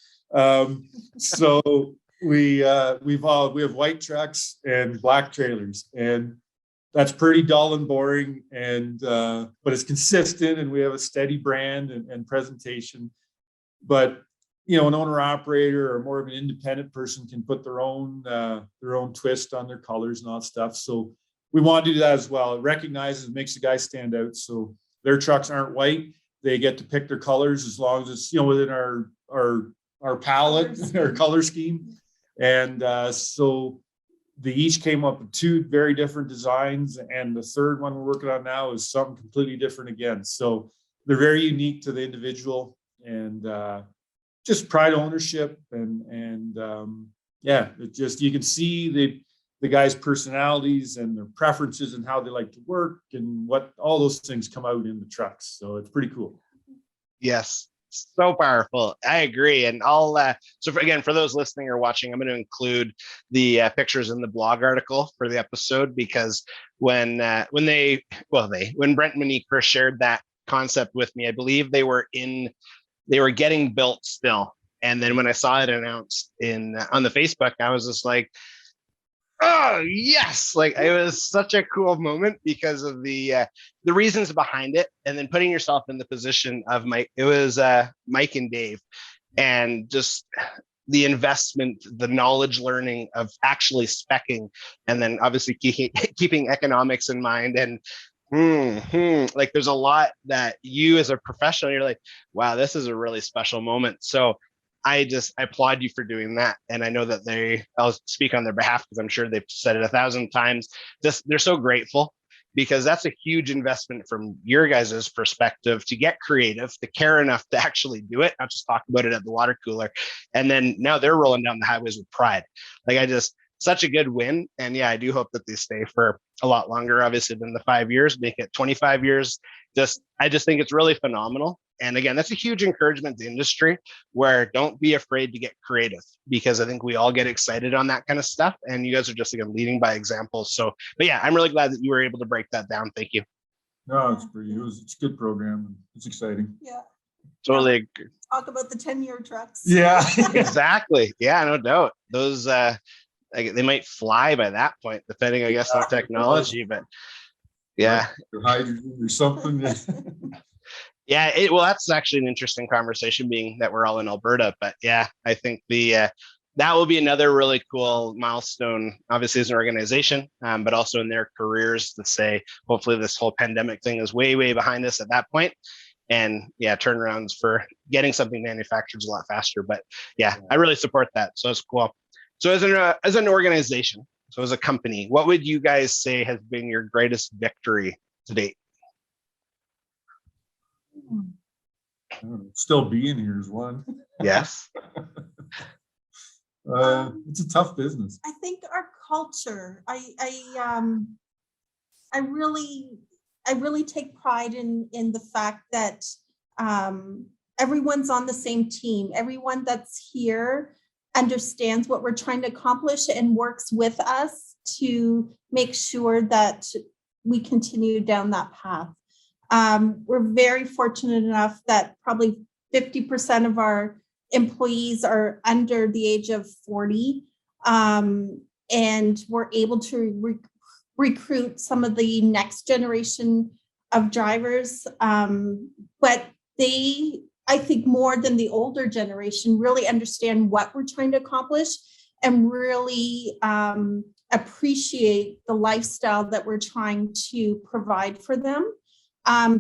So we have white trucks and black trailers, and that's pretty dull and boring, and but it's consistent, and we have a steady brand and presentation. But an owner operator or more of an independent person can put their own twist on their colors and all that stuff. So we want to do that as well. It recognizes, it makes the guys stand out. So their trucks aren't white. They get to pick their colors as long as it's within our palette, our color scheme. And so they each came up with 2 very different designs, and the third one we're working on now is something completely different again. So they're very unique to the individual, and just pride ownership, and it just, you can see the guys' personalities and their preferences and how they like to work, and what all those things come out in the trucks. So it's pretty cool. Yes, so powerful. I agree. And I'll for those listening or watching, I'm going to include the pictures in the blog article for the episode, because when Brent and Monique first shared that concept with me, I believe they were getting built still. And then when I saw it announced on the Facebook, I was just like, oh yes, like it was such a cool moment because of the reasons behind it, and then putting yourself in the position of Mike and Dave, and just the investment, the knowledge learning of actually speccing, and then obviously keeping economics in mind. And like there's a lot that you as a professional, you're like, wow, this is a really special moment. So I applaud you for doing that. And I know that I'll speak on their behalf because I'm sure they've said it 1,000 times. They're so grateful, because that's a huge investment from your guys' perspective to get creative, to care enough to actually do it, not just talk about it at the water cooler. And then now they're rolling down the highways with pride. Such a good win. And yeah, I do hope that they stay for a lot longer, obviously, than the 5 years, make it 25 years. I just think it's really phenomenal. And again, that's a huge encouragement to the industry, where don't be afraid to get creative, because I think we all get excited on that kind of stuff. And you guys are just, again, leading by example. So, but yeah, I'm really glad that you were able to break that down. Thank you. No, it's a good program. It's exciting. Yeah. Totally. Talk about the 10-year trucks. Yeah, exactly. Yeah, no doubt. Those, they might fly by that point, depending, I guess, on technology, but yeah. Hydrogen or something. Yeah, that's actually an interesting conversation, being that we're all in Alberta. But yeah, I think that will be another really cool milestone, obviously as an organization, but also in their careers, to say, hopefully this whole pandemic thing is way, way behind us at that point. And yeah, turnarounds for getting something manufactured is a lot faster. But yeah, I really support that. So it's cool. So as an organization, so as a company, what would you guys say has been your greatest victory to date? Still being here is one. Yes. It's a tough business. I think our culture, I really take pride in the fact that everyone's on the same team. Everyone that's here understands what we're trying to accomplish and works with us to make sure that we continue down that path. We're very fortunate enough that probably 50% of our employees are under the age of 40. And we're able to recruit some of the next generation of drivers. But they, I think more than the older generation, really understand what we're trying to accomplish and really appreciate the lifestyle that we're trying to provide for them.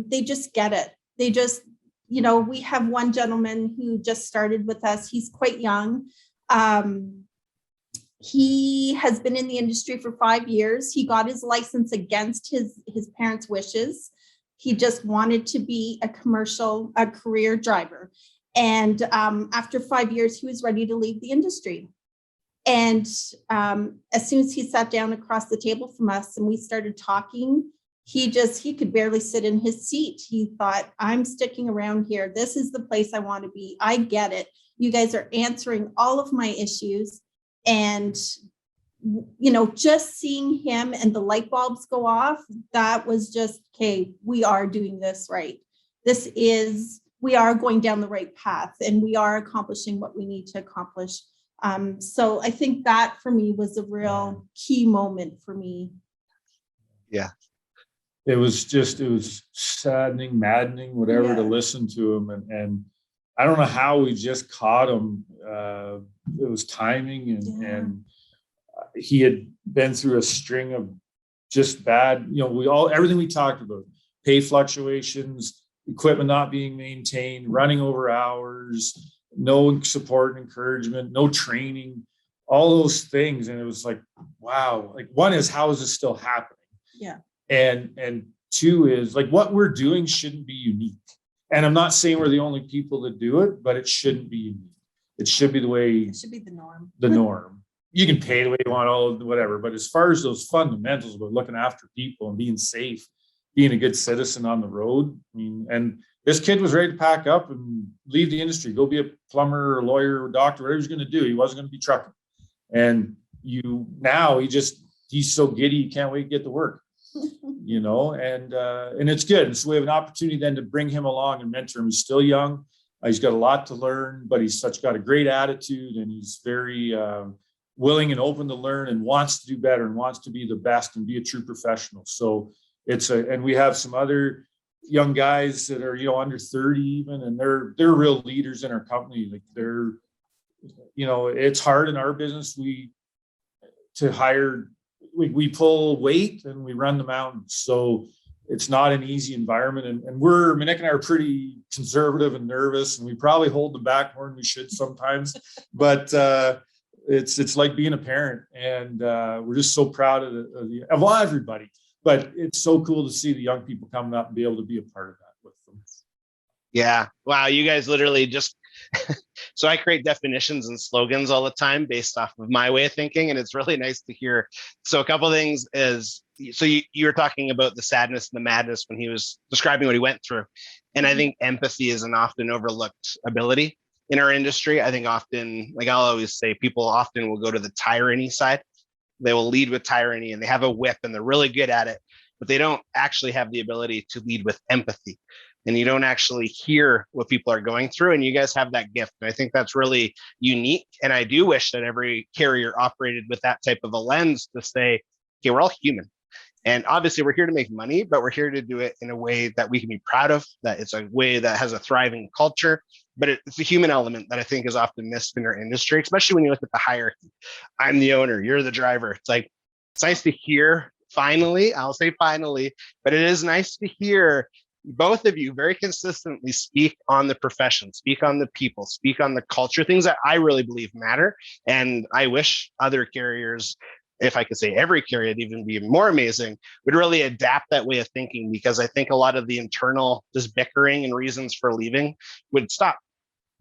They just get it. They just, we have one gentleman who just started with us. He's quite young. He has been in the industry for 5 years. He got his license against his parents' wishes. He just wanted to be a career driver. And after 5 years, he was ready to leave the industry. And as soon as he sat down across the table from us and we started talking, he could barely sit in his seat. He thought, I'm sticking around here. This is the place I want to be. I get it. You guys are answering all of my issues. And, just seeing him and the light bulbs go off, that was just, okay, we are doing this right. We are going down the right path and we are accomplishing what we need to accomplish. So I think that for me was a real key moment for me. Yeah. It was saddening, maddening, whatever, to listen to him. And I don't know how we just caught him. It was timing and he had been through a string of just bad, everything we talked about, pay fluctuations, equipment not being maintained, running over hours, no support and encouragement, no training, all those things. And it was like, wow, like one is, how is this still happening? Yeah. And two is like, what we're doing shouldn't be unique. And I'm not saying we're the only people that do it, but it shouldn't be unique. It should be it should be the norm. The norm. You can pay the way you want, all whatever. But as far as those fundamentals about looking after people and being safe, being a good citizen on the road, and this kid was ready to pack up and leave the industry, go be a plumber or a lawyer or doctor, whatever he was going to do. He wasn't going to be trucking. And he's so giddy, he can't wait to get to work. And it's good. And so we have an opportunity then to bring him along and mentor him. He's still young. He's got a lot to learn, but he's got a great attitude, and he's very willing and open to learn and wants to do better and wants to be the best and be a true professional. So and we have some other young guys that are, under 30 even, and they're real leaders in our company. Like it's hard in our business. We pull weight and we run the mountains. So it's not an easy environment. And Monique and I are pretty conservative and nervous, and we probably hold them back more than we should sometimes, but it's like being a parent, and we're just so proud of everybody, but it's so cool to see the young people coming up and be able to be a part of that with them. Yeah. Wow. You guys literally just, so I create definitions and slogans all the time based off of my way of thinking. And it's really nice to hear. So a couple of things is, so you were talking about the sadness and the madness when he was describing what he went through. And I think empathy is an often overlooked ability in our industry. I think often, like I'll always say, people often will go to the tyranny side. They will lead with tyranny and they have a whip and they're really good at it, but they don't actually have the ability to lead with empathy. And you don't actually hear what people are going through. And you guys have that gift. And I think that's really unique. And I do wish that every carrier operated with that type of a lens to say, okay, we're all human. And obviously we're here to make money, but we're here to do it in a way that we can be proud of, that it's a way that has a thriving culture. But it's a human element that I think is often missed in our industry, especially when you look at the hierarchy. I'm the owner, you're the driver. It's like, it's nice to hear, finally, I'll say finally, but it is nice to hear both of you very consistently speak on the profession, speak on the people, speak on the culture, things that I really believe matter. And I wish other carriers, if I could say every carrier, it'd even be more amazing, would really adapt that way of thinking, because I think a lot of the internal just bickering and reasons for leaving would stop.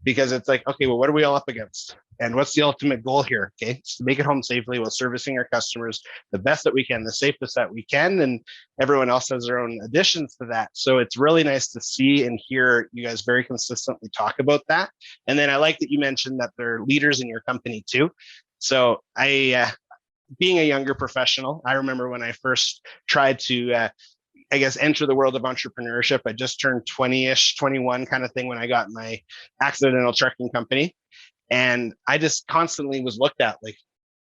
because it's like, okay, well, what are we all up against? And what's the ultimate goal here? Okay, it's to make it home safely while servicing our customers the best that we can, the safest that we can. And everyone else has their own additions to that. So it's really nice to see and hear you guys very consistently talk about that. And then I like that you mentioned that they're leaders in your company too. So being a younger professional, I remember when I first tried to enter the world of entrepreneurship. I just turned 20-ish, 21 kind of thing when I got my accidental trucking company. And I just constantly was looked at like,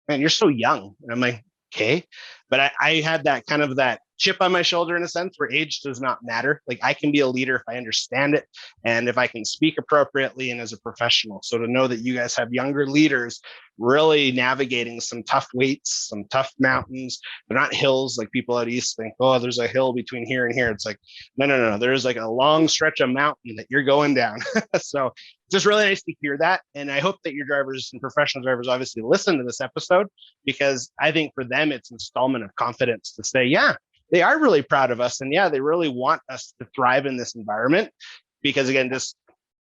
man, you're so young. And I'm like, okay. But I had that kind of that chip on my shoulder in a sense where age does not matter. Like I can be a leader if I understand it and if I can speak appropriately and as a professional. So to know that you guys have younger leaders really navigating some tough weights, some tough mountains. They're not hills like people out east think, oh, there's a hill between here and here. It's like, no. There's like a long stretch of mountain that you're going down. So just really nice to hear that. And I hope that your drivers and professional drivers obviously listen to this episode, because I think for them, it's installment of confidence to say, yeah, they are really proud of us. And yeah, they really want us to thrive in this environment. Because again, just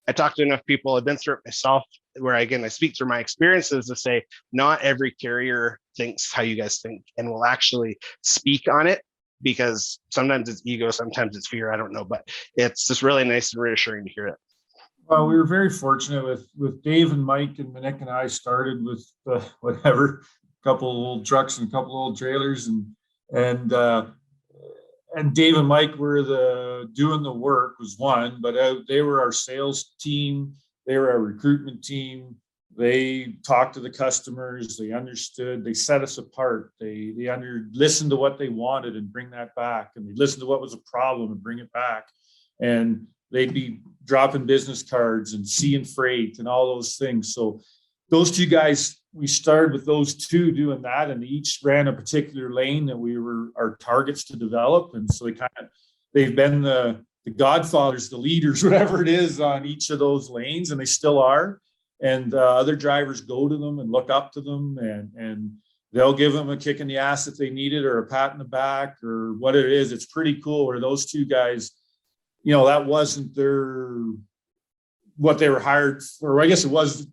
I talked to enough people, I've been through it myself, where again, I speak through my experiences to say, not every carrier thinks how you guys think and will actually speak on it, because sometimes it's ego, sometimes it's fear. I don't know, but it's just really nice and reassuring to hear it. Well, we were very fortunate with Dave and Mike and Monique and I started with whatever, couple of old trucks and a couple of old trailers, and Dave and Mike were doing the work was one, but they were our sales team. They were our recruitment team. They talked to the customers. They understood. They set us apart. They listened to what they wanted and bring that back, and they listened to what was a problem and bring it back. And they'd be dropping business cards and seeing freight and all those things. So those two guys, we started with those two doing that, and they each ran a particular lane that we were our targets to develop. And so they've been the godfathers, the leaders, whatever it is, on each of those lanes, and they still are. And other drivers go to them and look up to them, and they'll give them a kick in the ass if they need it, or a pat in the back, or what it is. It's pretty cool where those two guys, that wasn't what they were hired for. I guess it was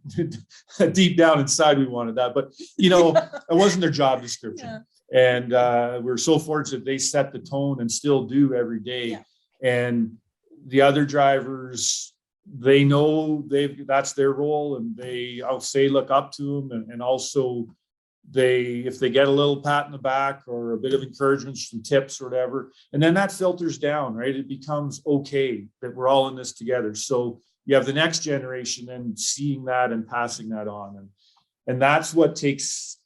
deep down inside we wanted that, but it wasn't their job description. Yeah. And we're so fortunate they set the tone and still do every day. Yeah. And the other drivers, they know that's their role, and I'll say look up to them, and also if they get a little pat in the back or a bit of encouragement, some tips or whatever, and then that filters down, right? It becomes okay that we're all in this together. So you have the next generation then seeing that and passing that on. And that's what takes,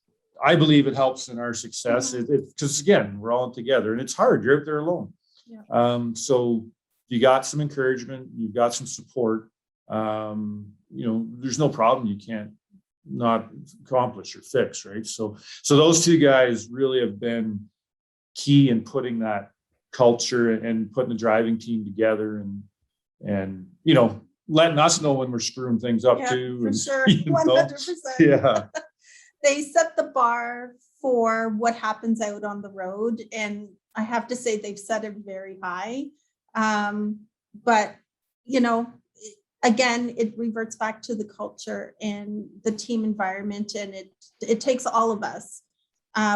I believe it helps in our success. Because again, we're all together, and it's hard. You're out there alone. Yeah. So you got some encouragement, you've got some support. There's no problem you can't not accomplish or fix, right? So those two guys really have been key in putting that culture and putting the driving team together, and letting us know when we're screwing things up too. For and, sure, 100%. Yeah. They set the bar for what happens out on the road, and I have to say they've set it very high. But again, it reverts back to the culture and the team environment, and it takes all of us.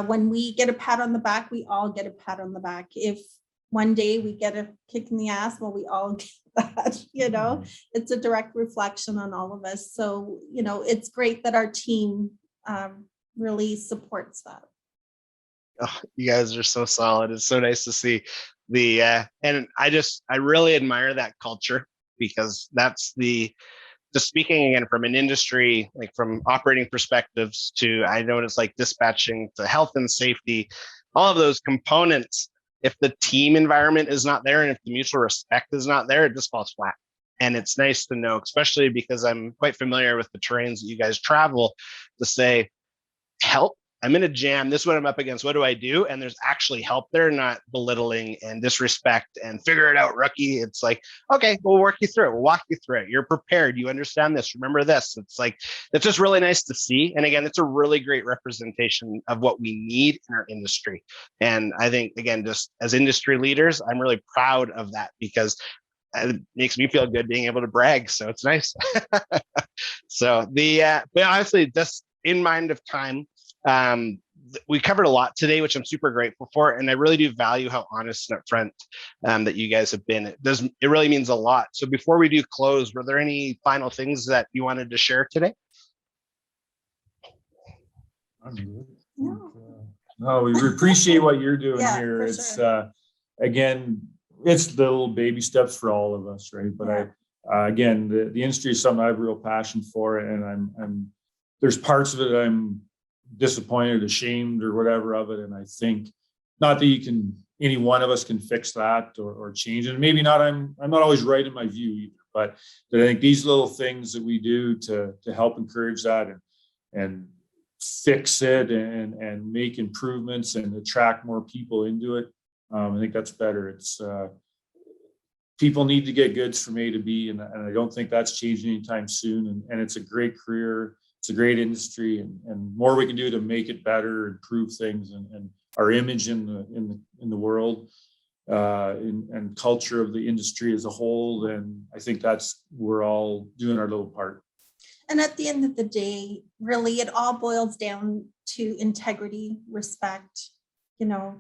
When we get a pat on the back, we all get a pat on the back. If one day we get a kick in the ass, well, we all get that. It's a direct reflection on all of us. So it's great that our team really supports that. Oh, you guys are so solid. It's so nice to see and I really admire that culture, because that's just speaking again from an industry, like from operating perspectives to, I know it's like dispatching to health and safety, all of those components. If the team environment is not there and if the mutual respect is not there, it just falls flat. And it's nice to know, especially because I'm quite familiar with the terrains that you guys travel, to say, help, I'm in a jam. This is what I'm up against. What do I do? And there's actually help there, not belittling and disrespect and figure it out, rookie. It's like, okay, we'll work you through it. We'll walk you through it. You're prepared. You understand this. Remember this. It's like, it's just really nice to see. And again, it's a really great representation of what we need in our industry. And I think, again, just as industry leaders, I'm really proud of that, because it makes me feel good being able to brag. So it's nice. So but honestly, just in mind of time, we covered a lot today, which I'm super grateful for. And I really do value how honest and upfront that you guys have been. It really means a lot. So before we do close, were there any final things that you wanted to share today? No, we appreciate what you're doing Yeah, here. for It's sure. again, it's little baby steps for all of us, right? But again, the industry is something I have real passion for, and I'm there's parts of it I'm disappointed, ashamed, or whatever of it. And I think not that any one of us can fix that or change it. And maybe not. I'm not always right in my view either, but I think these little things that we do to help encourage that and fix it and make improvements and attract more people into it. I think that's better. It's people need to get goods from A to B, and I don't think that's changing anytime soon. And it's a great career. It's a great industry, and more we can do to make it better, improve things, and our image in the world, and culture of the industry as a whole. And I think we're all doing our little part. And at the end of the day, really, it all boils down to integrity, respect,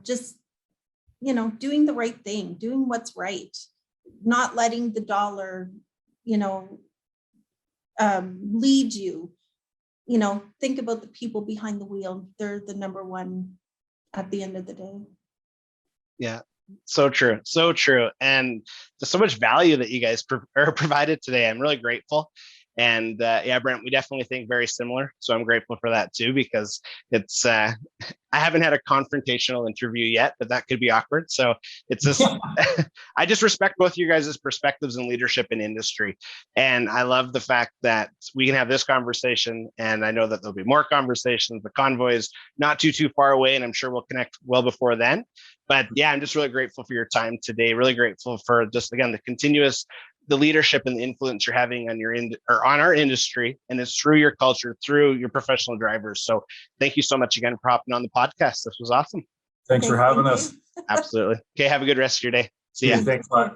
just, doing the right thing, doing what's right, not letting the dollar, lead you. Think about the people behind the wheel. They're the number one at the end of the day. Yeah. So true. So true. And there's so much value that you guys provided today. I'm really grateful. And Brent, we definitely think very similar. So I'm grateful for that too, because it's, I haven't had a confrontational interview yet, but that could be awkward. So it's just, I just respect both of you guys' perspectives and leadership in industry. And I love the fact that we can have this conversation, and I know that there'll be more conversations. The convoy is not too far away, and I'm sure we'll connect well before then. But yeah, I'm just really grateful for your time today. Really grateful for just, again, the leadership and the influence you're having on on our industry, and it's through your culture, through your professional drivers. So thank you so much again for hopping on the podcast. This was awesome. Thanks for having us. Absolutely. Okay, have a good rest of your day. See ya. Thanks, bye.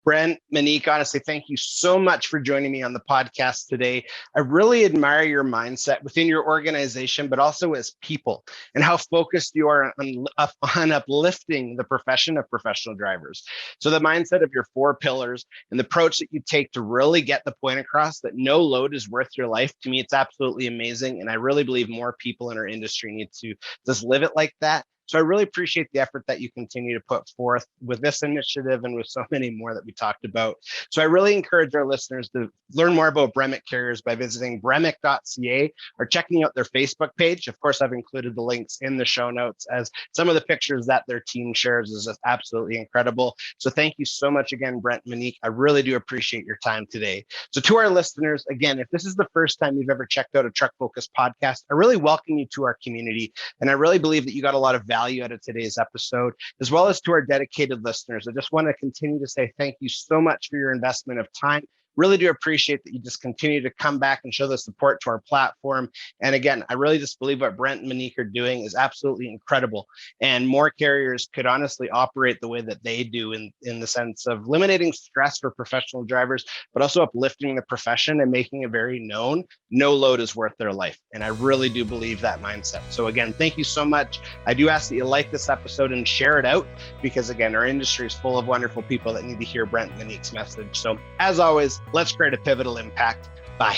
Brent, Monique, honestly, thank you so much for joining me on the podcast today. I really admire your mindset within your organization, but also as people, and how focused you are on uplifting the profession of professional drivers. So the mindset of your 4 pillars and the approach that you take to really get the point across that no load is worth your life, to me, it's absolutely amazing. And I really believe more people in our industry need to just live it like that. So I really appreciate the effort that you continue to put forth with this initiative and with so many more that we talked about. So I really encourage our listeners to learn more about Bremic Carriers by visiting bremic.ca or checking out their Facebook page. Of course, I've included the links in the show notes, as some of the pictures that their team shares is just absolutely incredible. So thank you so much again, Brent and Monique. I really do appreciate your time today. So to our listeners, again, if this is the first time you've ever checked out a Truck Focus podcast, I really welcome you to our community. And I really believe that you got a lot of value out of today's episode, as well as to our dedicated listeners. I just want to continue to say thank you so much for your investment of time. Really do appreciate that you just continue to come back and show the support to our platform. And again, I really just believe what Brent and Monique are doing is absolutely incredible. And more carriers could honestly operate the way that they do in the sense of eliminating stress for professional drivers, but also uplifting the profession and making it very known. No load is worth their life. And I really do believe that mindset. So again, thank you so much. I do ask that you like this episode and share it out, because again, our industry is full of wonderful people that need to hear Brent and Monique's message. So as always, let's create a pivotal impact. Bye.